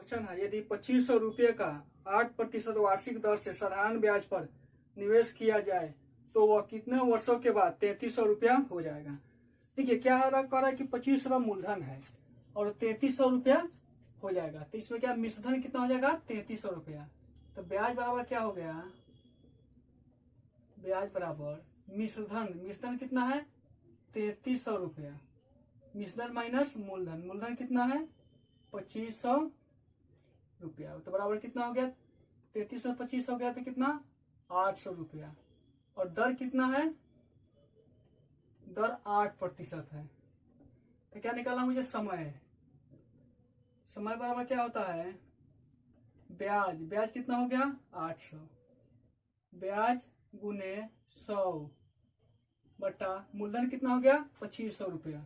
Question है, यदि 2500 रुपये का 8% वार्षिक दर से साधारण ब्याज पर निवेश किया जाए तो वह कितने वर्षों के बाद 3300 रुपया हो जाएगा। देखिए क्या कह रहा है कि 2500 मूलधन है और 3300 रुपया हो जाएगा, तो इसमें क्या मिश्रधन कितना हो जाएगा 3300 रुपया। तो ब्याज बराबर क्या हो गया, ब्याज बराबर मिश्रधन कितना है 3300 रुपया, मिश्रधन माइनस मूलधन, मूलधन कितना है 2500 रुपया, तो बराबर कितना हो गया 3300 25 हो गया तो कितना 800 रुपया। और दर कितना है, दर 8% है। तो क्या निकालना मुझे, समय, समय बराबर क्या होता है ब्याज, ब्याज कितना हो गया 800, ब्याज गुने 100 बटा मूलधन कितना हो गया 2500 रुपया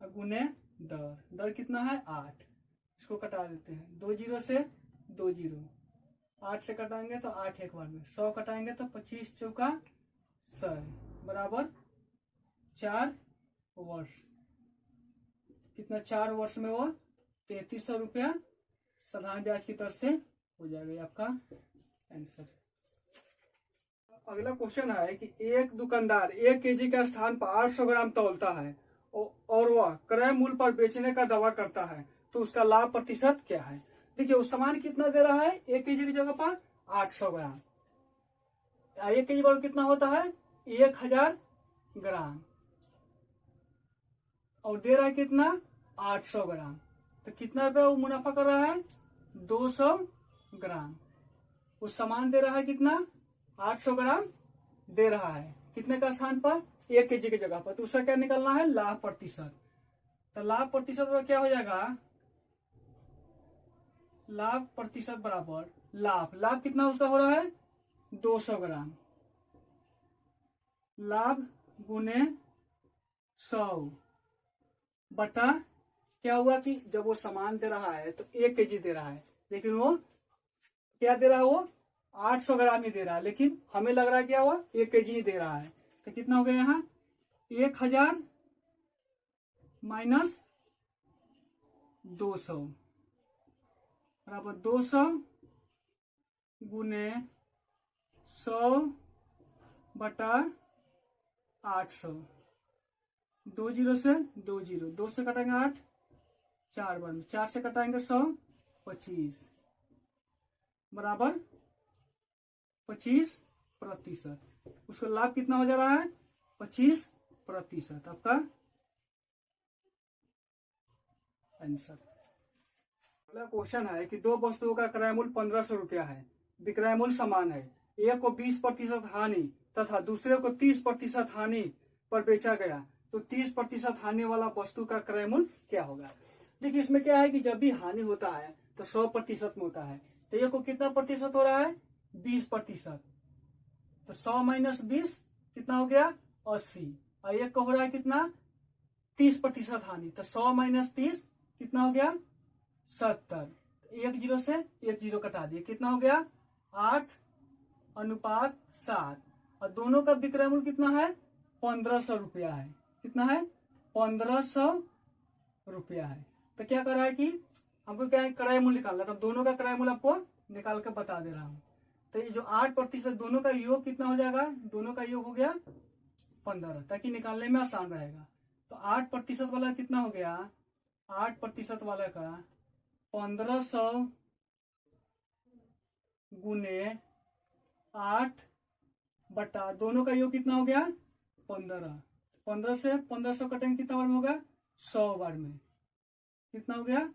गुने दर, दर कितना है 8, इसको कटा देते हैं, 2 जीरो से 2 जीरो, 8 से कटाएंगे तो 8 एक बार में, 100 कटाएंगे तो 25 चौका 100 बराबर 4 वर्ष, कितना 4 वर्ष में वो 3300 रुपया साधारण ब्याज की दर से हो जाएगा आपका आंसर। अगला क्वेश्चन है कि एक दुकानदार 1 केजी का स्थान पर 800 ग्राम तौलता है और वह क्रय मूल्य पर बेचने का दावा करता है, तो उसका लाभ प्रतिशत क्या है। देखिए उस सामान कितना दे रहा है 1 केजी की जगह पर 800 ग्राम, 1 केजी बराबर कितना होता है 1000 ग्राम और दे रहा है कितना 800 ग्राम, तो कितना रुपया वो मुनाफा कर रहा है 200 ग्राम। उस सामान दे रहा है कितना 800 ग्राम दे रहा है, कितने का स्थान पर 1 केजी की जगह पर, तो उसका क्या निकलना है लाभ प्रतिशत। तो लाभ प्रतिशत क्या हो जाएगा, लाभ प्रतिशत बराबर लाभ, लाभ कितना उसका हो रहा है 200 ग्राम, लाभ गुने 100 बटा क्या हुआ कि जब वो सामान दे रहा है तो 1 केजी दे रहा है, लेकिन वो क्या दे रहा है वो 800 ग्राम ही दे रहा है, लेकिन हमें लग रहा है क्या हुआ 1 केजी ही दे रहा है, तो कितना हो गया यहाँ 1000 माइनस 200 बराबर 200 गुने 100 बटा 800, 2 जीरो से 2 जीरो, 2 से कटाएंगे 8, 4 बार में 4 से कटाएंगे 100, 25 बराबर 25%। उसका लाभ कितना हो जा रहा है 25%, आपका आंसर। अगला क्वेश्चन है कि दो वस्तुओं का क्रय मूल्य 1500 रुपया है, विक्रय मूल्य समान है, एक को 20% हानि तथा दूसरे को 30% हानि पर बेचा गया, तो 30% हानि वाला वस्तु का क्रय मूल्य क्या होगा। देखिए इसमें क्या है कि जब भी हानि होता है तो 100% में होता है, तो एक को कितना प्रतिशत हो रहा है 20%, तो 100 माइनस 20 कितना हो गया 80, और एक को हो रहा है कितना 30% हानि, तो 100 माइनस 30 कितना हो गया 70, 1 जीरो से 1 जीरो कटा दिए, कितना हो गया 8:7, और दोनों का विक्रय मूल्य कितना है 1500 रुपया है, कितना है 1500 रुपया है। तो क्या कर रहा है कि हमको क्या है क्रय मूल्य निकालना, तो दोनों का क्रय मूल्य आपको निकाल कर बता दे रहा हूँ। तो ये जो 8% दोनों का योग कितना हो जाएगा, दोनों का योग हो गया 15, ताकि निकालने में आसान रहेगा। तो 8% वाला कितना हो गया, 8% वाला का 1500 गुने 8 बटा दोनों का योग कितना हो गया 15, 15 से 1500 कटेंगे कितना बार में होगा 100 बार में, कितना हो गया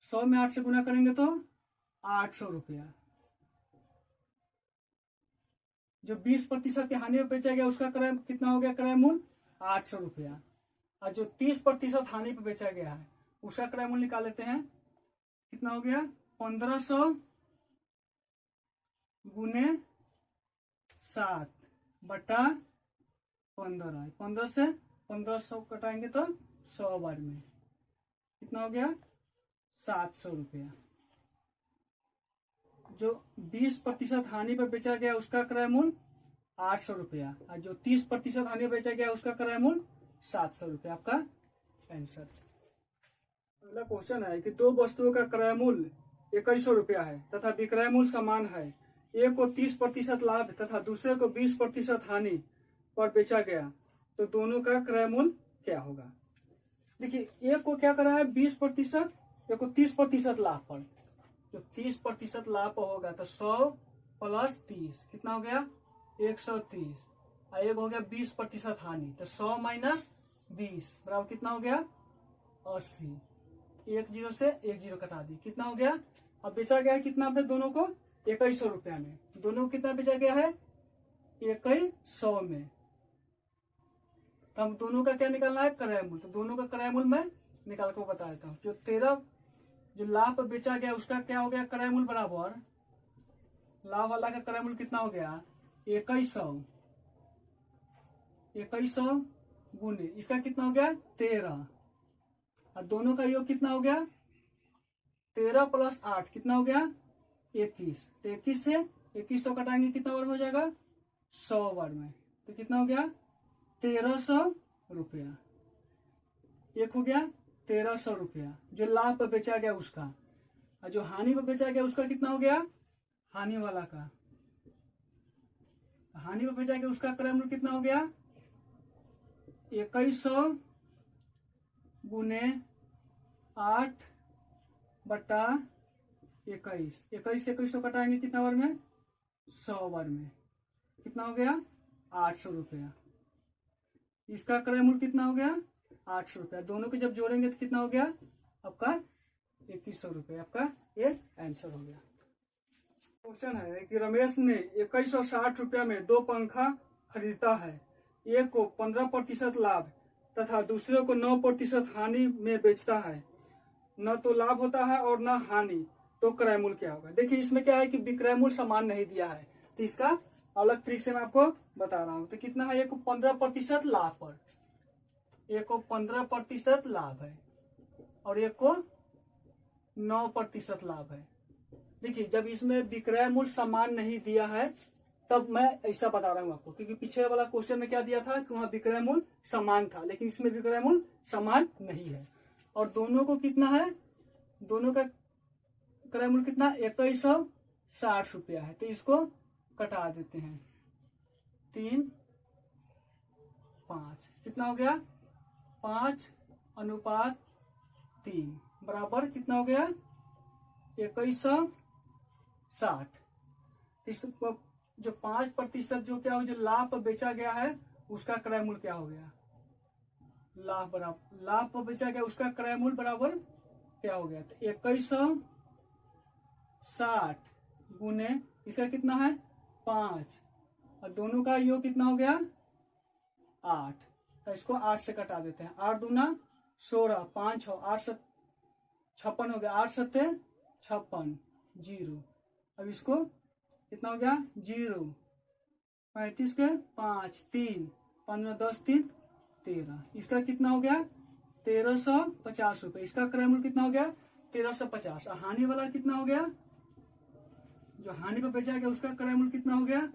100 में 8 से गुना करेंगे तो 800 रुपया। जो 20% की हानि में बेचा गया उसका क्रय कितना हो गया क्रय मूल्य 800 रुपया, और जो 30% हानि पे बेचा गया है उसका क्रय मूल्य निकाल लेते हैं, कितना हो गया 1500 गुने 7 बटा 15, 15 से 1500 कटाएंगे तो 100 बार में कितना हो गया 700 रुपया। जो 20% हानि पर बेचा गया उसका क्रय मूल्य 800 रुपया, और जो 30% हानि पर बेचा गया उसका क्रय मूल्य 700 रुपया, आपका आंसर। अगला क्वेश्चन है कि दो वस्तुओं का क्रय मूल्य 2100 रुपया है तथा विक्रय मूल्य समान है। एक को 30% लाभ तथा दूसरे को 20% हानि पर बेचा गया, तो दोनों का क्रय मूल्य क्या होगा। देखिए एक को क्या करा है 20%, एक को 30% लाभ पर। जो 30% लाभ पर होगा तो 100 प्लस 30 कितना हो गया 130। और एक हो गया 20% हानि तो 100 माइनस 20 बराबर कितना हो गया 80। एक जीरो से एक जीरो कटा दी कितना हो गया। अब बेचा गया है कितना पे दोनों को 2100 रुपया में। दोनों को कितना बेचा गया है 2100 में। तो हम दोनों का क्या निकालना है क्रय मूल्य। तो दोनों का क्रय मूल्य मैं निकाल कर बता देता हूँ। जो 13 जो लाभ पर बेचा गया उसका क्या हो गया क्रय मूल्य बराबर लाभ वाला का क्रय मूल्य कितना हो गया 2100 गुने इसका कितना हो गया 13 और दोनों का योग कितना हो गया 13 प्लस 8 कितना हो गया 21। तो 21 से 2100 कटाएंगे कितना वर्ग हो जाएगा 100 वर्ग में। तो कितना हो गया 1300 रुपया। एक हो गया 1300 रुपया जो लाभ पर बेचा गया उसका। और जो हानि पर बेचा गया उसका कितना हो गया हानि वाला का। हानि पर बेचा गया उसका क्रय मूल्य कितना हो गया 2100 गुने 8 बटा 21। 21 से 2100 कटाएंगे कितना वर्ग में 100 वर्ग में। कितना हो गया 800 रुपया। इसका क्रय मूल्य कितना हो गया 800 रुपया। दोनों को जब जोड़ेंगे तो कितना हो गया आपका 2100 रुपया। आपका ये आंसर हो गया। क्वेश्चन है कि रमेश ने 2160 रुपया में 2 पंखा खरीदता है। एक को 15% लाभ तथा दूसरे को 9% हानि में बेचता है। न तो लाभ होता है और न हानि, तो क्रय मूल्य क्या होगा। देखिए इसमें क्या है कि विक्रय मूल्य समान नहीं दिया है तो इसका अलग तरीके से मैं आपको बता रहा हूं। तो कितना है एक को 15% लाभ पर, एक को 15% लाभ है और एक को 9% लाभ है। देखिए जब इसमें विक्रय मूल्य समान नहीं दिया है तब मैं ऐसा बता रहा हूं आपको, क्योंकि पीछे वाला क्वेश्चन में क्या दिया था कि वहां विक्रय मूल्य समान था, लेकिन इसमें विक्रय मूल्य समान नहीं है। और दोनों को कितना है दोनों का क्रय मूल्य कितना 2160 रुपया है। तो इसको कटा देते हैं 3 5 कितना हो गया 5:3 बराबर कितना हो गया 2160। इसको जो 5% जो क्या हो जो लाभ पर बेचा गया है उसका क्रय मूल्य क्या हो गया लाभ बराबर लाभ पर बेचा गया उसका क्रय मूल्य बराबर क्या हो गया। तो 2160 गुने इसका कितना है 5 और दोनों का योग कितना हो गया 8। तो इसको 8 से कटा देते हैं। 8 दूना 16 5 8 56 हो गया 8 7 56 जीरो। अब इसको कितना हो गया 0 35 के 5 3 15 10 3 13। इसका कितना हो गया 1350 रुपए। इसका क्रय मूल्य कितना हो गया 1350। हानि वाला कितना हो गया जो हानि पर बेचा गया उसका क्रय मूल्य कितना हो गया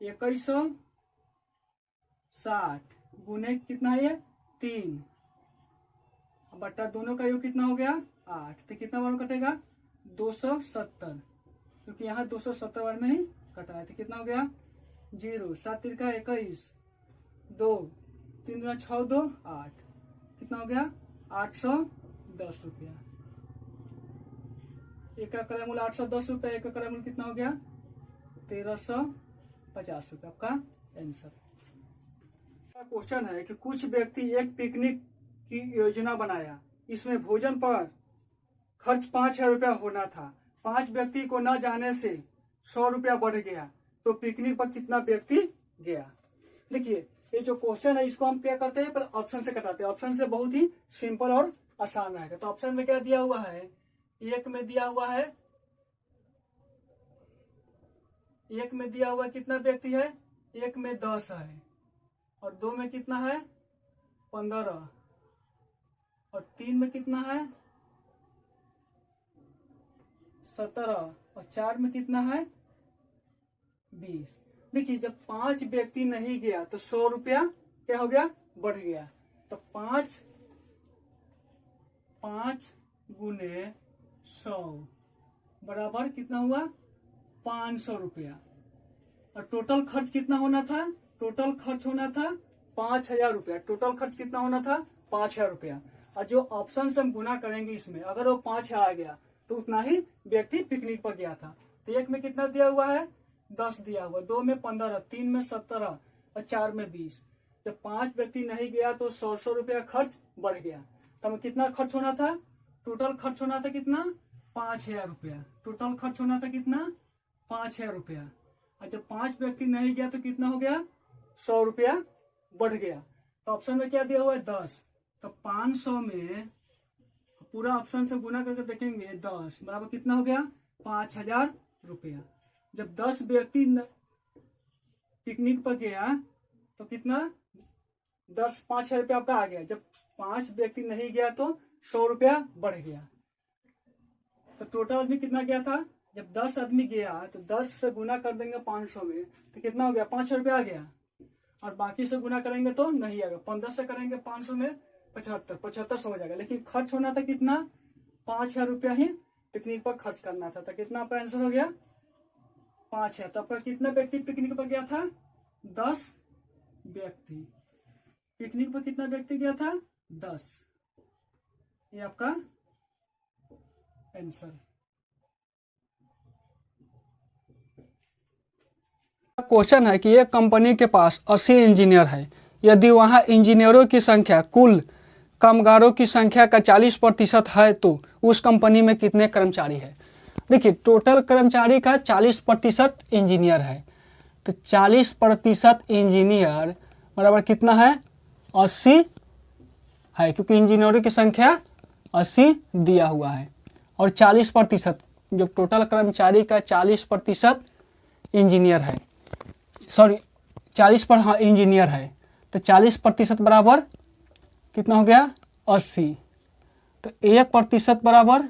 2160 गुने कितना है ये 3 बट्टा दोनों का योग कितना हो गया 8। तो कितना बार कटेगा 270, क्योंकि यहाँ 270 बार में ही कटा है। तो कितना हो गया 0 7 3 का 21 2 3 2 6 2 8 कितना हो गया 810 रुपया। एक का क्रय मूल्य 810 रुपया, एक का क्रय मूल्य कितना हो गया 1350 रुपया। आपका आंसर। क्वेश्चन है कि कुछ व्यक्ति एक पिकनिक की योजना बनाया। इसमें भोजन पर खर्च 5000 रुपया होना था। 5 व्यक्ति को न जाने से 100 रुपया बढ़ गया, तो पिकनिक पर कितना व्यक्ति गया। देखिए ये जो क्वेश्चन है इसको हम क्या करते हैं पर ऑप्शन से कटाते हैं। ऑप्शन से बहुत ही सिंपल और आसान रहेगा। तो ऑप्शन में क्या दिया हुआ है एक में दिया हुआ कितना व्यक्ति है एक में 10 है और 2 में कितना है 15 और 3 में कितना है 17 और 4 में कितना है 20। देखिए जब 5 व्यक्ति नहीं गया तो 100 रुपया क्या हो गया बढ़ गया। तो 5 5 गुने 100 बराबर कितना हुआ 500 रुपया। और टोटल खर्च कितना होना था, टोटल खर्च होना था 5000 रुपया। टोटल खर्च कितना होना था 5000 रुपया। और जो ऑप्शन से हम गुना करेंगे इसमें, अगर वो 5000 आ गया तो उतना ही व्यक्ति पिकनिक पर गया था। तो एक में कितना दिया हुआ है 10 दिया हुआ, 2 में 15, 3 में 17 और 4 में 20। जब 5 व्यक्ति नहीं गया तो 100 रुपया खर्च बढ़ गया। तब कितना खर्च होना था, टोटल खर्च होना था कितना 5000 रुपया। टोटल खर्च होना था कितना 5000 रुपया। और जब 5 व्यक्ति नहीं गया तो कितना हो गया 100 रुपया बढ़ गया। तो ऑप्शन में क्या दिया हुआ है 10। तो 500 में पूरा ऑप्शन से गुना करके देखेंगे 10 बराबर कितना हो गया 5000 रुपया। जब 10 व्यक्ति पिकनिक पर गया तो कितना 5000 रुपया आपका आ गया। जब 5 व्यक्ति नहीं गया तो 100 रुपया बढ़ गया। तो टोटल आदमी कितना गया था, जब 10 आदमी गया तो 10 से गुना कर देंगे 500 में तो कितना हो गया 500 रुपया आ गया। और बाकी से गुना करेंगे तो नहीं आएगा। 15 से करेंगे 500 में 75 हो जाएगा। लेकिन खर्च होना था कितना 5000 रुपया ही पिकनिक पर खर्च करना था। तो कितना आपका आंसर हो गया 5000। तो आपका कितना व्यक्ति पिकनिक पर गया था 10 व्यक्ति। पिकनिक पर कितना व्यक्ति गया था 10। ये आपका आंसर। क्वेश्चन है कि एक कंपनी के पास 80 इंजीनियर है। यदि वहां इंजीनियरों की संख्या कुल कामगारों की संख्या का 40% है तो उस कंपनी में कितने कर्मचारी है। देखिए टोटल कर्मचारी का 40% इंजीनियर है। तो 40% इंजीनियर बराबर कितना है 80 है, क्योंकि इंजीनियरों की संख्या 80 दिया हुआ है। और 40% जब टोटल कर्मचारी का 40% इंजीनियर है, सॉरी 40% हाँ इंजीनियर है, तो 40% बराबर कितना हो गया 80। तो 1% बराबर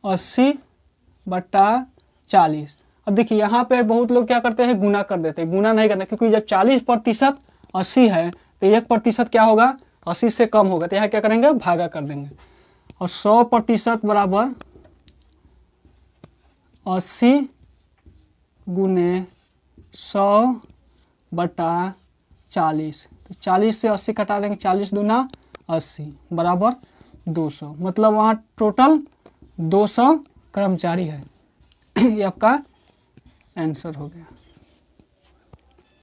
80/40। अब देखिए यहाँ पे बहुत लोग क्या करते हैं गुना कर देते हैं। गुना नहीं करना, क्योंकि जब 40% 80 है तो 1% क्या होगा 80 से कम होगा। तो यहाँ क्या करेंगे भागा कर देंगे। और 100% बराबर 80 गुने 100/40। तो 40 से 80 कटा देंगे, 40 दूना 80 बराबर 200। मतलब वहाँ टोटल 200 कर्मचारी है। ये आपका आंसर हो गया।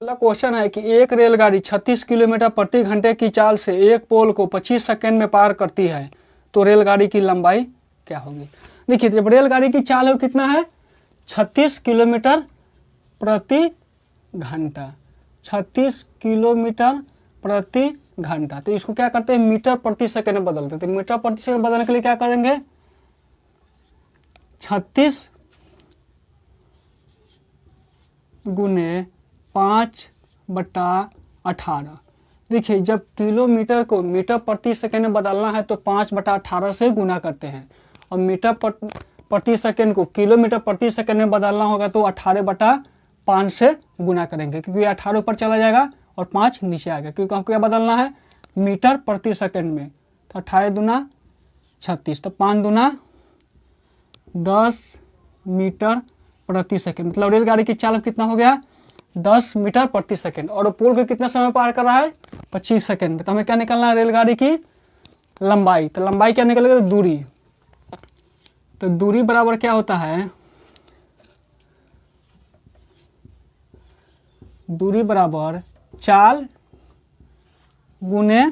अगला क्वेश्चन है कि एक रेलगाड़ी 36 किलोमीटर प्रति घंटे की चाल से एक पोल को 25 सेकंड में पार करती है तो रेलगाड़ी की लंबाई क्या होगी। देखिए जब रेलगाड़ी की चाल है वो कितना है 36 किलोमीटर प्रति घंटा। 36 किलोमीटर प्रति घंटा। तो इसको क्या करते हैं मीटर प्रति सेकंड में बदलते हैं। तो मीटर प्रति सेकंड बदलने के लिए क्या करेंगे 36 गुने 5/18। देखिए जब किलोमीटर को मीटर प्रति सेकंड में बदलना है तो 5/18 से गुना करते हैं। और मीटर प्रति सेकंड को किलोमीटर प्रति सेकंड में बदलना होगा तो 18/5 से गुना करेंगे, क्योंकि 18 ऊपर चला जाएगा और 5 नीचे आएगा, क्योंकि हमको क्या बदलना है मीटर प्रति सेकंड में। तो 18 दूना 36, तो 5 दूना 10 मीटर प्रति सेकंड। मतलब रेलगाड़ी की चाल कितना हो गया 10 मीटर प्रति सेकंड। और पोल को कितना समय पार कर रहा है 25 सेकंड में। तो हमें क्या निकलना है रेलगाड़ी की लंबाई। तो लंबाई क्या निकलेगा दूरी। तो दूरी बराबर क्या होता है, दूरी बराबर चाल गुने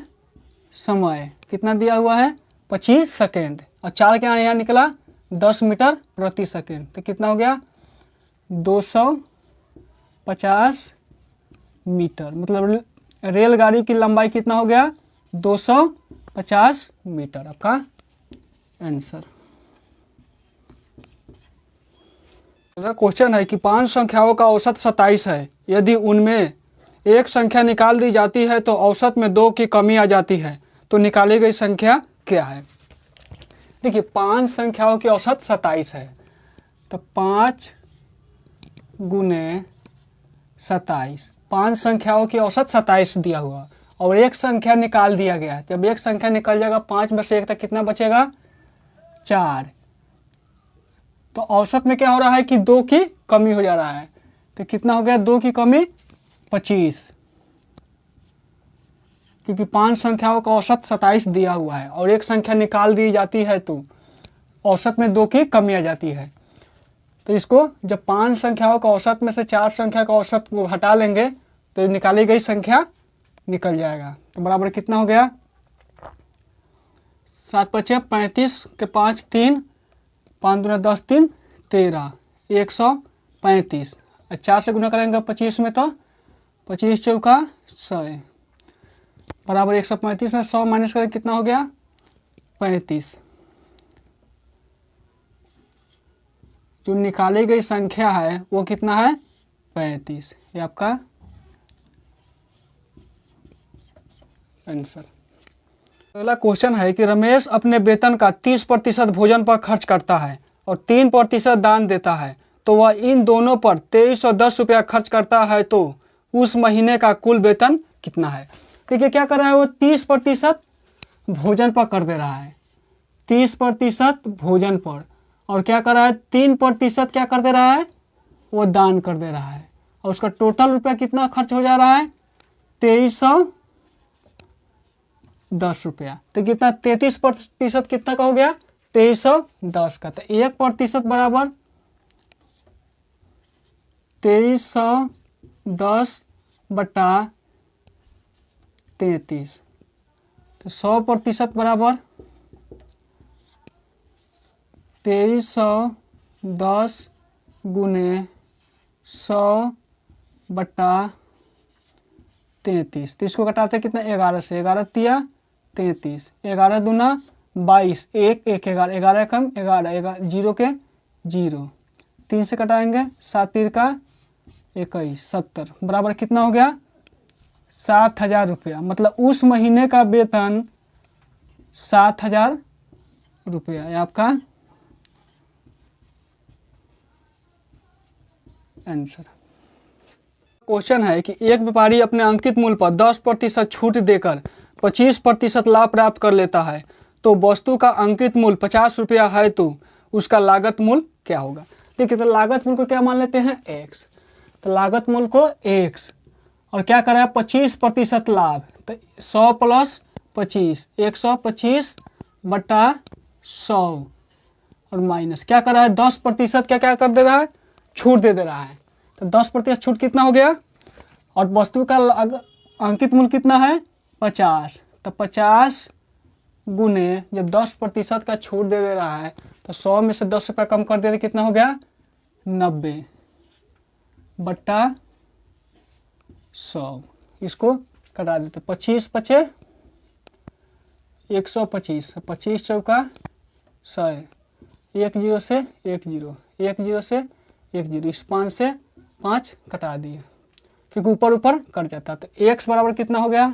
समय। कितना दिया हुआ है 25 सेकंड। और चाल क्या यहाँ निकला 10 मीटर प्रति सेकंड। तो कितना हो गया 250 मीटर। मतलब रेलगाड़ी की लंबाई कितना हो गया 250 मीटर। आपका आंसर। अगला क्वेश्चन है कि 5 संख्याओं का औसत 27 है। यदि उनमें एक संख्या निकाल दी जाती है तो औसत में 2 की कमी आ जाती है तो निकाली गई संख्या क्या है। देखिए 5 संख्याओं की औसत 27 है। तो 5 गुने 27, 5 संख्याओं की औसत 27 दिया हुआ और एक संख्या निकाल दिया गया। जब एक संख्या निकल जाएगा 5 में से 1 तक कितना बचेगा 4। तो औसत में क्या हो रहा है कि 2 की कमी हो जा रहा है। तो कितना हो गया 2 की कमी 25, क्योंकि 5 संख्याओं का औसत 27 दिया हुआ है और एक संख्या निकाल दी जाती है तो औसत में 2 की कमी आ जाती है। तो इसको जब 5 संख्याओं का औसत में से 4 संख्या का औसत को हटा लेंगे तो निकाली गई संख्या निकल जाएगा। तो बराबर कितना हो गया 7 पचे 35 के 5 3, 5 दूना 10 3 13, 135। 4 से गुना करेंगे 25 में तो 25 चौका 100 बराबर 135 में 100 माइनस करें कितना हो गया 35। जो निकाली गई संख्या है वो कितना है 35। ये आपका आंसर। अगला क्वेश्चन है कि रमेश अपने वेतन का 30% भोजन पर खर्च करता है और 3% दान देता है, तो वह इन दोनों पर 2310 रुपया खर्च करता है, तो उस महीने का कुल वेतन कितना है। देखिए क्या कर रहा है वो 30% भोजन पर कर दे रहा है, 30% भोजन पर, और क्या कर रहा है 3% क्या कर दे रहा है वो दान कर दे रहा है, और उसका टोटल रुपया कितना खर्च हो जा रहा है 2310 रुपया। तो कितना 33% कितना का हो गया 2310 का। तो 1% बराबर 2310 बटा 33। तो 100% बराबर 2310 गुने 100 बटा 33। तो इसको घटाते कितना 11 से, 11 तिया 33, 11 दूना 22, 1 1 11, 11 कम 11, 0 के 0, 3 से कटाएंगे 7 तीर का 21, 70 बराबर कितना हो गया 7000 रुपया। मतलब उस महीने का वेतन 7000 रुपया है आपका आंसर। क्वेश्चन है कि एक व्यापारी अपने अंकित मूल्य पर 10% छूट देकर 25% लाभ प्राप्त कर लेता है, तो वस्तु का अंकित मूल्य 50 रुपया है, तो उसका लागत मूल्य क्या होगा। देखिए तो लागत मूल्य को क्या मान लेते हैं x, तो लागत मूल्य को x, और क्या कर रहा है 25% लाभ, तो 100 प्लस 25, 125 बटा 100, और माइनस क्या कर रहा है 10% क्या क्या कर दे रहा है छूट दे रहा है। तो 10% छूट कितना हो गया, और वस्तु का अंकित मूल्य कितना है 50, तो 50 गुने जब 10% का छूट दे रहा है तो 100 में से 10 रुपया कम कर दे कितना हो गया 90 बटा 100। इसको कटा देते 25 पचे 125, 25 चौका 100, 1 0 से 1 0, 1 0 से 1 0, इस 5 से 5 कटा दिए क्योंकि ऊपर ऊपर कट जाता। तो x बराबर कितना हो गया,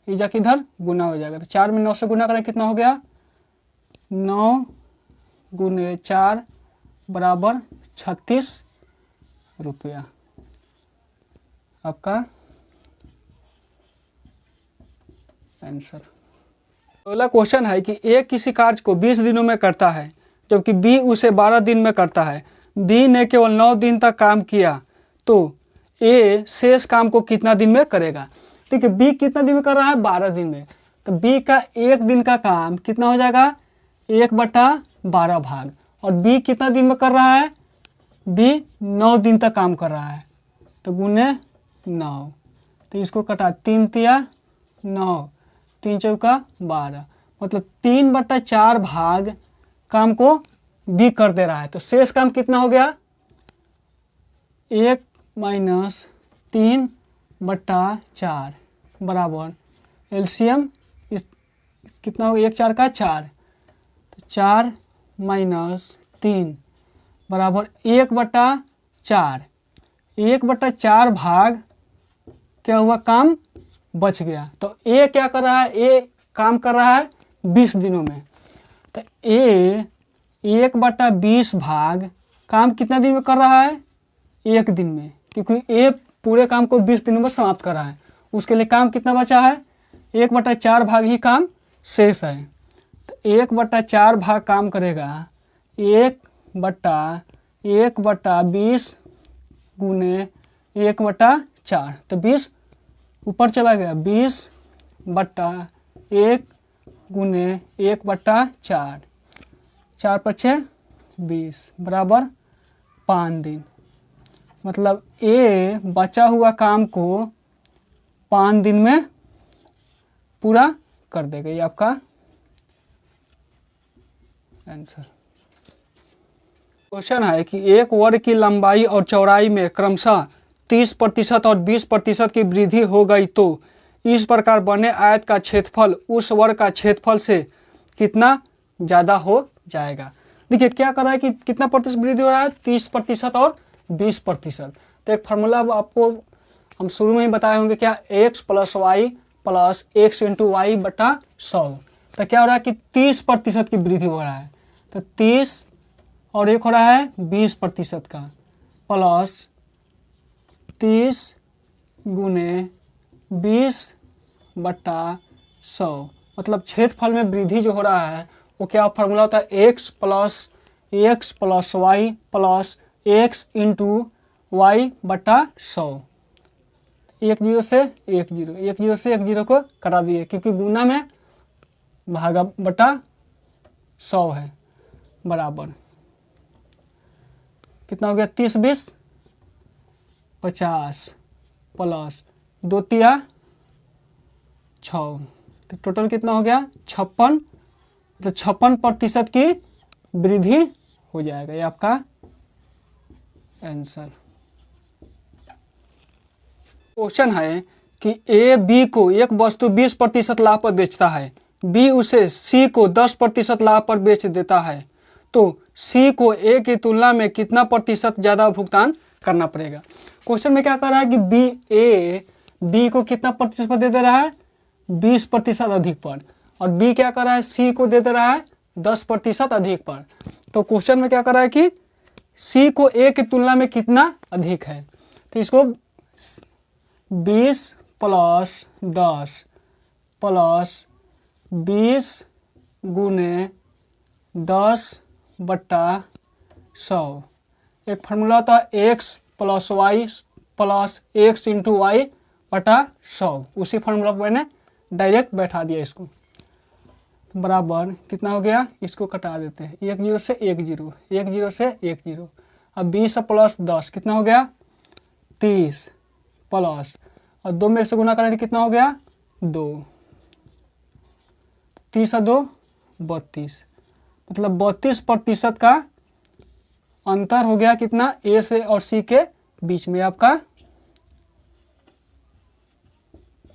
ये जाके इधर गुना हो जाएगा, तो 4 में 9 से गुना करें कितना हो गया 9 गुने 4 बराबर 36 रुपया आपका आंसर। अगला क्वेश्चन है कि ए किसी कार्य को 20 दिनों में करता है जबकि बी उसे 12 दिन में करता है। बी ने केवल 9 दिन तक काम किया, तो ए शेष काम को कितना दिन में करेगा। देखिए बी कितना दिन में कर रहा है 12 दिन में, तो बी का 1 दिन का काम कितना हो जाएगा 1/12 भाग, और बी कितना दिन में कर रहा है बी 9 दिन तक काम कर रहा है, तो गुने 9, तो इसको कटा 3 तिया 9, 3 चौका 12, मतलब 3/4 भाग काम को बी कर दे रहा है। तो शेष काम कितना हो गया 1 माइनस 3/4 बराबर एलसीएम कितना हो गया 1 4 का 4, तो 4 माइनस 3 बराबर 1/4, 1/4 भाग क्या हुआ काम बच गया। तो ए क्या कर रहा है, ए काम कर रहा है 20 दिनों में, तो ए 1/20 भाग काम कितना दिन में कर रहा है 1 दिन में, क्योंकि ए पूरे काम को 20 दिनों में समाप्त कर रहा है, उसके लिए काम कितना बचा है, 1/4 भाग ही काम शेष है। तो 1/4 भाग काम करेगा 1/20 गुने 1/4, तो 20 ऊपर चला गया, 20/1 गुने 1/4, 4 पछे 20 बराबर 5 दिन। मतलब ए बचा हुआ काम को 5 दिन में पूरा कर देगा। ये आपका आंसर। क्वेश्चन है कि एक वर्ग की लंबाई और चौड़ाई में क्रमशः 30% और 20% की वृद्धि हो गई तो इस प्रकार बने आयत का क्षेत्रफल उस वर्ग का क्षेत्रफल से कितना ज़्यादा हो जाएगा। देखिए क्या कर रहा है कि कितना प्रतिशत वृद्धि हो रहा है, 30% और 20%। तो एक फार्मूला आपको हम शुरू में ही बताए होंगे, क्या, x + y + x × y बटा 100। तो क्या हो रहा है कि 30% की वृद्धि हो रहा है, तो 30 और एक हो रहा है 20% का, प्लस 30 गुने 20/100। मतलब क्षेत्रफल में वृद्धि जो हो रहा है वो क्या फार्मूला होता है, x + y + x × y बटा 100। 1 0 से 1 0, 1 0 से 1 0 को करा दिए क्योंकि गुना में भागा बटा 100 है, बराबर कितना हो गया, 30 20 50 प्लस 2 तिया 6, तो टोटल कितना हो गया 56। तो 56% की वृद्धि हो जाएगा। ये आपका आंसर। क्वेश्चन है कि ए बी को एक वस्तु 20% लाभ पर बेचता है, बी उसे सी को 10% लाभ पर बेच देता है, तो सी को ए की तुलना में कितना प्रतिशत ज्यादा भुगतान करना पड़ेगा। क्वेश्चन में क्या कर रहा है कि बी को कितना प्रतिशत पर दे दे रहा है, 20% अधिक पर, और बी क्या कर रहा है, सी को दे दे रहा है 10% अधिक पर। तो क्वेश्चन में क्या कर रहा है कि सी को ए की तुलना में कितना अधिक है, तो इसको 20 + 10 + 20 गुने 10/100। एक फार्मूला होता है x + y + x × y बटा 100। उसी फार्मूला को मैंने डायरेक्ट बैठा दिया इसको, बराबर कितना हो गया, इसको कटा देते हैं, 1 0 से 1 0, 1 0 से 1 0। अब 20 + 10 कितना हो गया 30 प्लस, और 2 में से गुना करें तो कितना हो गया 2, 30 और 2 32। मतलब 32% का अंतर हो गया कितना, ए से और सी के बीच में। आपका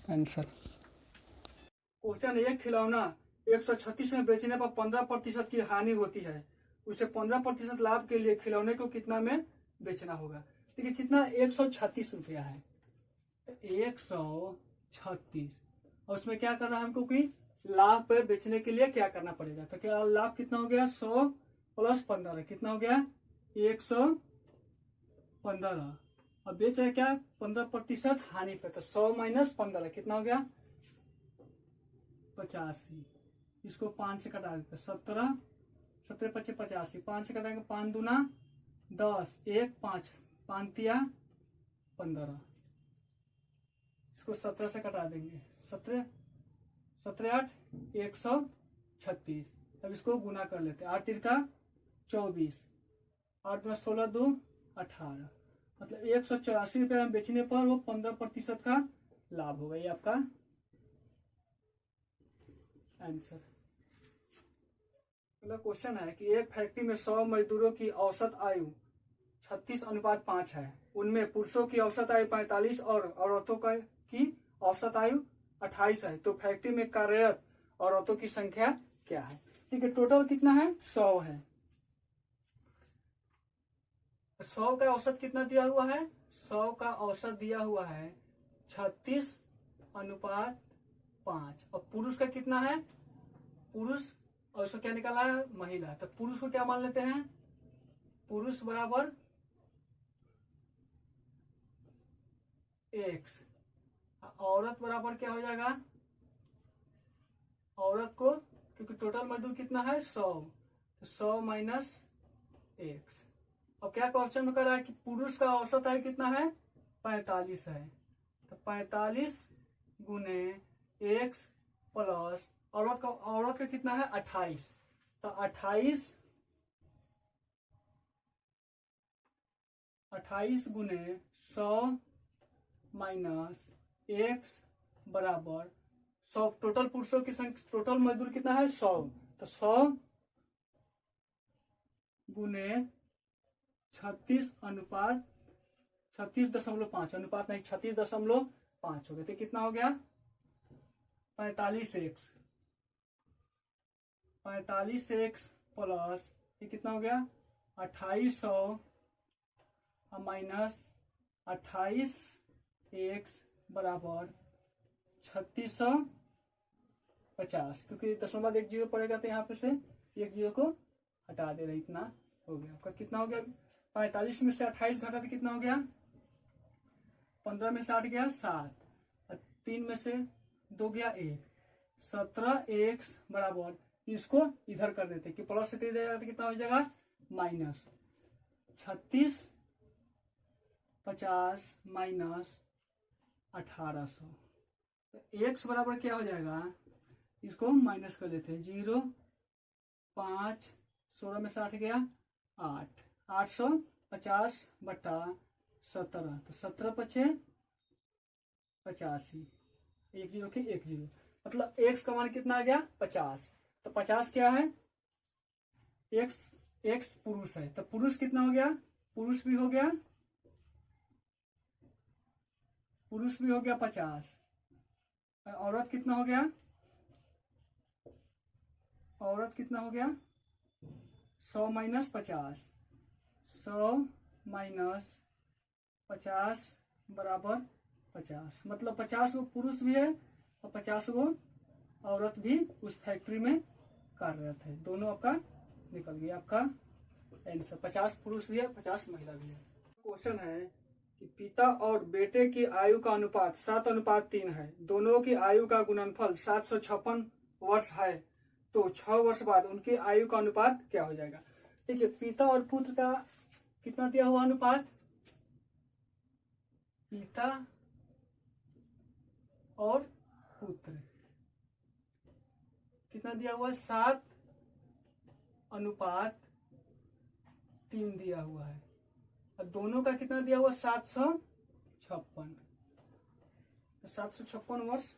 आंसर। क्वेश्चन, एक खिलौना 136 में बेचने पर 15% की हानि होती है, उसे 15% लाभ के लिए खिलौने को कितना में बेचना होगा। देखिए कितना 136 रुपया है, 136, और उसमें क्या करना है हमको कि लाभ पे बेचने के लिए क्या करना पड़ेगा। तो क्या लाभ कितना हो गया, 100 + 15 कितना हो गया 115। अब बेच रहे क्या 15% हानि पे, तो 100 - 15 कितना हो गया 85। इसको 5 से कटा देते, 17 17 × 5 = 85, 5 से कटाएंगे 5 दूना 10, 1 5 5 तिया 15, इसको 17 से कटा देंगे, 17 17 8 136। अब इसको गुना कर लेते हैं, 8 3 का 24, 8 2 16 2 18। मतलब 184 रुपये में बेचने पर वो 15% का लाभ होगा। ये आपका आंसर। अगला क्वेश्चन है कि एक फैक्ट्री में 100 मजदूरों की औसत आयु 36:5 है, उनमें पुरुषों की औसत आयु 45 और औरतों की औसत आयु 28 है, तो फैक्ट्री में कार्यरत औरतों की संख्या क्या है। ठीक है, टोटल कितना है 100 है, 100 का औसत कितना दिया हुआ है, 100 का औसत दिया हुआ है 36:5, और पुरुष का कितना है, पुरुष और उसको क्या निकाला है महिला, तो पुरुष को क्या मान लेते हैं, पुरुष बराबर x, औरत बराबर क्या हो जाएगा, औरत को, क्योंकि टोटल मजदूर कितना है 100, तो 100 माइनस एक्स। अब क्या क्वेश्चन में कर रहा है कि पुरुष का औसत आयु कितना है 45 है, तो 45 गुने एक्स प्लस औरत का कितना है 28, तो 28 गुने 100 माइनस एक्स बराबर 100। टोटल पुरुषों की संख्या, टोटल मजदूर कितना है 100, तो 100 गुने 36 अनुपात 36.5 अनुपात नहीं 36.5 हो गया, तो कितना हो गया 45x प्लस ये कितना हो गया 2800 माइनस 28x बराबर 3650, क्योंकि दशमलव बाद एक जीरो पड़ेगा तो यहाँ पे से एक जीरो को हटा दे रहे, इतना हो गया आपका। कितना हो गया 45 में से 28 घटा तो कितना हो गया 15 में से 8 गया 7 और 3 में से 2 गया 1, 17x बराबर, इसको इधर कर देते कि प्लस से तो कितना हो जाएगा माइनस 3650 माइनस 1800, तो x बराबर क्या हो जाएगा, इसको माइनस कर देते हैं 0 5 16 में से 8 गया 8, 850 बटा 17, तो 17 पचे 85, एक जीरो के एक जीरो, मतलब x का मान कितना आ गया 50, तो 50 क्या है x पुरुष है, तो पुरुष कितना हो गया, पुरुष भी हो गया 50, औरत कितना हो गया, औरत कितना हो गया 100 माइनस 50, 100 माइनस 50 बराबर 50, मतलब 50 गो पुरुष भी है और 50 गो औरत भी उस फैक्ट्री में कार्यरत है, दोनों आपका निकल गया आपका आंसर। 50 पुरुष भी है 50 महिला भी है। क्वेश्चन है कि पिता और बेटे की आयु का अनुपात 7:3 है, दोनों की आयु का गुणनफल 756 वर्ष है, तो 6 वर्ष बाद उनकी आयु का अनुपात क्या हो जाएगा। देखिए पिता और पुत्र का कितना दिया हुआ अनुपात, पिता और पुत्र कितना दिया हुआ है 7:3 दिया हुआ है, और दोनों का कितना दिया हुआ 756, तो 756 वर्ष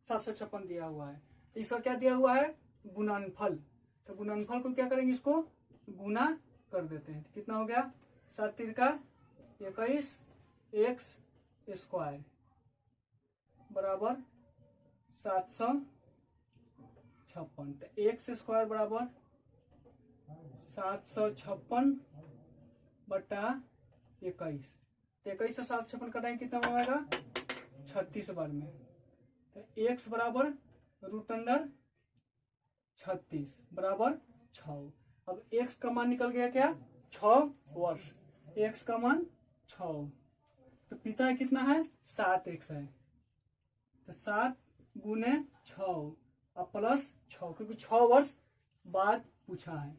756 दिया हुआ है, तो इसका क्या दिया हुआ है गुणनफल, तो गुणनफल को क्या करेंगे, इसको गुना कर देते हैं, तो कितना हो गया 7 तिरका 21 एक्स स्क्वायर बराबर 756, तो एक्स स्क्वायर बराबर 756 बटा 21, तो 21 से 756 कटाएंगे कितना बनेगा 36 बार में, तो एक्स बराबर √36 बराबर 6। अब एक्स का मान निकल गया क्या 6 वर्ष, एक्स का मान 6, तो पिता कितना है 7x है, तो 7 गुने 6 और प्लस 6, क्योंकि 6 वर्ष बाद पूछा है।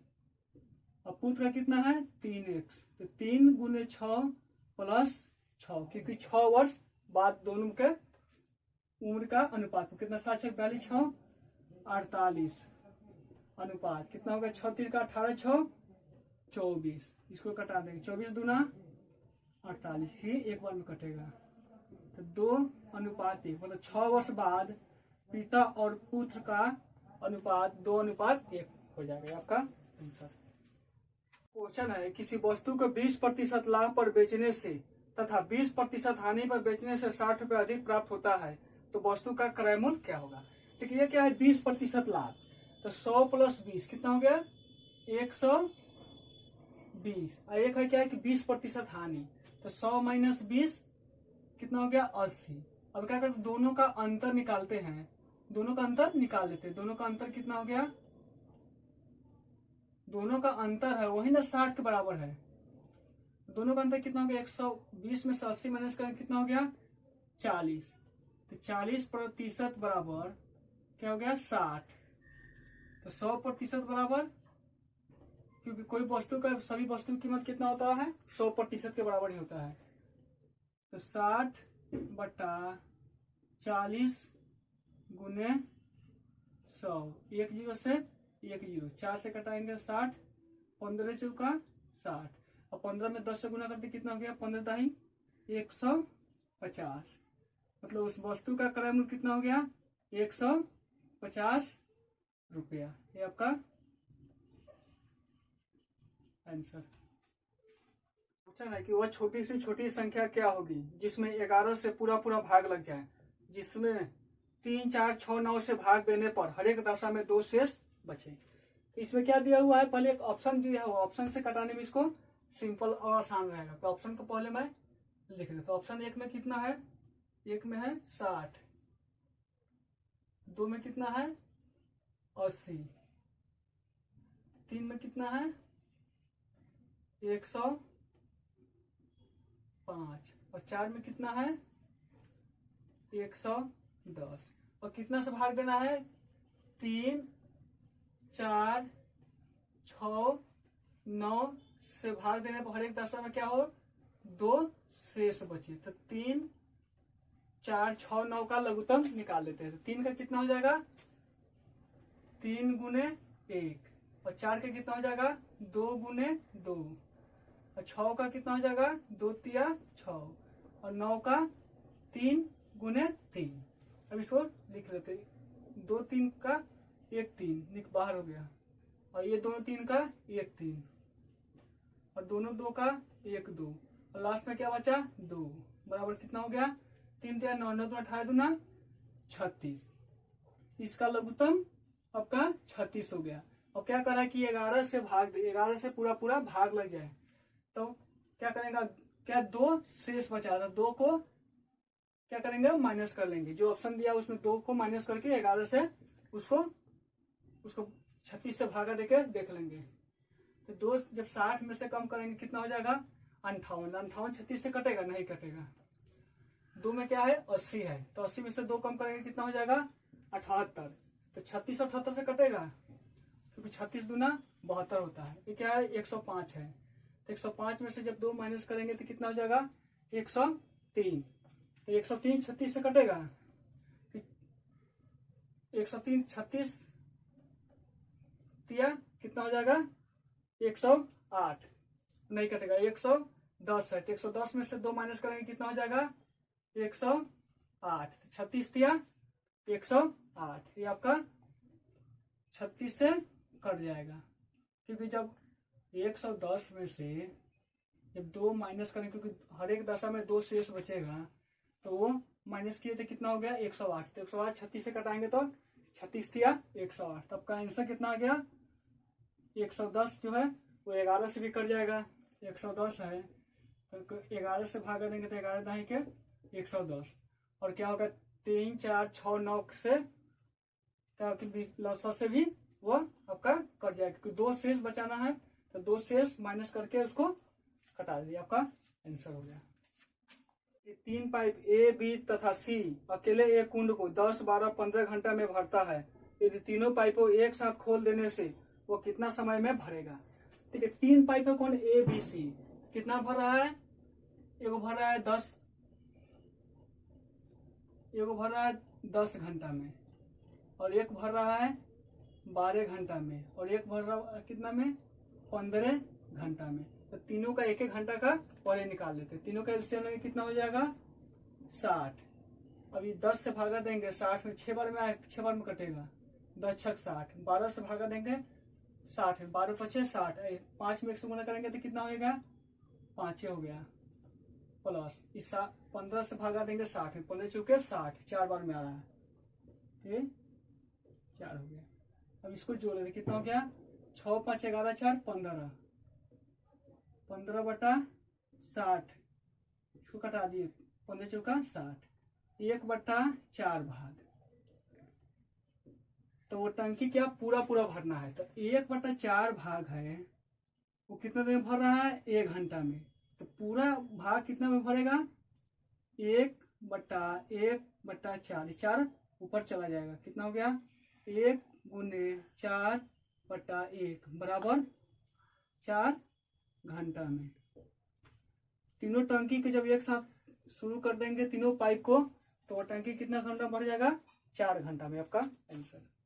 अब पुत्र का कितना है 3x, तो 3 गुने 6 प्लस 6, क्योंकि 6 वर्ष बाद दोनों के उम्र का अनुपात कितना 7 6 42 6 48 अनुपात कितना हो गया 6 3 का 18 6 24, इसको कटा देंगे 24 दूना 48 ही एक बार में कटेगा, तो 2:1, मतलब 6 वर्ष बाद पिता और पुत्र का अनुपात 2:1 हो जाएगा आपका आंसर। क्वेश्चन है किसी वस्तु को 20% लाभ पर बेचने से तथा 20% हानि पर बेचने से 60 रुपए अधिक प्राप्त होता है, तो वस्तु का क्रय मूल्य क्या होगा। देखिए ये क्या है 20% लाभ, तो 100 + 20 कितना हो गया 120, और एक है क्या है कि 20% हानि, तो 100 - 20 कितना हो गया 80। अब क्या करते दोनों का अंतर निकालते हैं, दोनों का अंतर निकाल लेते हैं, दोनों का अंतर कितना हो गया, दोनों का अंतर है वही ना 60 के बराबर है, दोनों का अंतर कितना हो गया 120 में से 80 माइनस करें कितना हो गया 40, तो 40% बराबर क्या हो गया 60। तो 100% बराबर, क्योंकि कोई वस्तु का सभी वस्तु की कीमत कितना होता है 100% के बराबर ही होता है। तो 60/40 गुने 100, 1 जीरो से 1 जीरो, 4 से कटाएंगे 60, 15 चौका 60, और 15 में 10 से गुना करते कितना हो गया 15 दाही 150। मतलब उस वस्तु का क्रय मूल्य कितना हो गया 150 रुपया। ये आपका आंसर। क्वेश्चन है कि वह छोटी से छोटी संख्या क्या होगी जिसमें 11 से पूरा पूरा भाग लग जाए, जिसमें 3, 4, 6, 9 से भाग देने पर हर एक दशा में 2 शेष बचे। इसमें क्या दिया हुआ है, पहले एक ऑप्शन दिया हुआ, ऑप्शन से कटाने में इसको सिंपल और आसान रहेगा। तो ऑप्शन को पहले मैं लिख देता। तो ऑप्शन 1 में कितना है, 1 में है 60, 2 में कितना है 80, 3 में कितना है 105, और 4 में कितना है 110। और कितना से भाग देना है 3, 4, 6, 9 से भाग देने पर हर एक दशा में क्या हो 2 शेष बचे। तो 3, 4, 6, 9 का लघुत्तम निकाल लेते हैं। तो 3 का कितना हो जाएगा 3 गुने 1, और 4 का कितना हो जाएगा 2 गुने 2, और 6 का कितना हो जाएगा 2 तिया 6, और 9 का 3 गुने 3। अब इसको लिख लेते, 2 3 का 1 3 बाहर हो गया, और ये दोनों 3 का 1 3, और दोनों 2 का 1 2, और लास्ट में क्या बचा 2, बराबर कितना हो गया 3 3 9 9 18 दूना 36। इसका लघुत्तम आपका 36 हो गया। और क्या करा कि 11 से भाग, 11 से पूरा पूरा भाग लग जाए, तो क्या करेगा, क्या 2 शेष बचा था, 2 को क्या करेंगे माइनस कर लेंगे। जो ऑप्शन दिया उसमें 2 को माइनस करके 11 से उसको 36 से भागा देके देख लेंगे। तो 2 जब 60 में से कम करेंगे कितना हो जाएगा 58, 58 36 से कटेगा नहीं कटेगा। 2 में क्या है 80 है, तो 80 में से 2 कम करेंगे कितना हो जाएगा 78। तो 36 78 से कटेगा, क्योंकि 36 दूना 72 होता है। ये क्या है 105 है, तो 105 में से जब 2 माइनस करेंगे तो कितना हो जाएगा 103। तो 103 36 से कटेगा, 103 36 दिया कितना हो जाएगा 108, नहीं कटेगा 110 है, तो 110 में से 2 माइनस करेंगे कितना हो जाएगा 108। 36 दिया 108, ये आपका 36 से कट जाएगा, क्योंकि जब 110 में से जब 2 माइनस करेंगे, क्योंकि हर एक दशा में 2 शेष बचेगा, तो वो माइनस किए थे कितना हो गया 108। तो 108 36 से कटाएंगे तो 36 दिया 108। तब का आंसर कितना आ गया 110 जो है वो 11 से भी कट जाएगा, 110 है तो 11 से भागा देंगे तो 11 दाही के 110, और क्या होगा 3 4 6 9 से क्या लौसा से भी वो आपका कट जाएगा, क्योंकि 2 शेष बचाना है, तो 2 शेष माइनस करके उसको कटा दिया, आपका आंसर हो गया। 3 पाइप ए बी तथा सी अकेले एक कुंड को 10 12 15 घंटा में भरता है। यदि तीनों पाइपों एक साथ खोल देने से वो कितना समय में भरेगा। ठीक है, 3 पाइप है कौन ए बी सी, कितना भर रहा है, एगो भर रहा है 10, एगो भर रहा है 10 घंटा में, और एक भर रहा है 12 घंटा में, और एक भर रहा है कितना में 15 घंटा में। तो तीनों का 1 1 घंटा का पहले निकाल लेते हैं। तीनों का एलसीएम लेंगे कितना हो जाएगा 60। अभी 10 से भागा देंगे 60 में 6 बार में 6 बार में कटेगा, 10 छक 60, 12 से भागा देंगे 60 में 12 पचे 60, 5 में 1 से गुना करेंगे तो कितना होगा 5 हो गया, प्लस इस 15 से भागा देंगे 60 में, 15 चौके 60, 4 बार में आ रहा है, ये 4 हो गया। अब इसको जोड़ लेते कितना हो गया 6 5 11 4 15, 15 बटा 60, इसको कटा दिए 15 चौका 60, 1 बटा 4 भाग। तो वो टंकी क्या पूरा पूरा भरना है, तो 1 बटा 4 भाग है, वो कितने देर में भर रहा है 1 घंटा में। तो पूरा भाग कितना में भरेगा 1 बट्टा 1/4, 4 ऊपर चला जाएगा, कितना हो गया 1 गुने 4/1 बराबर 4 घंटा में। तीनों टंकी को जब एक साथ शुरू कर देंगे तीनों पाइप को, तो वो टंकी कितना घंटा भर जाएगा 4 घंटा में, आपका आंसर।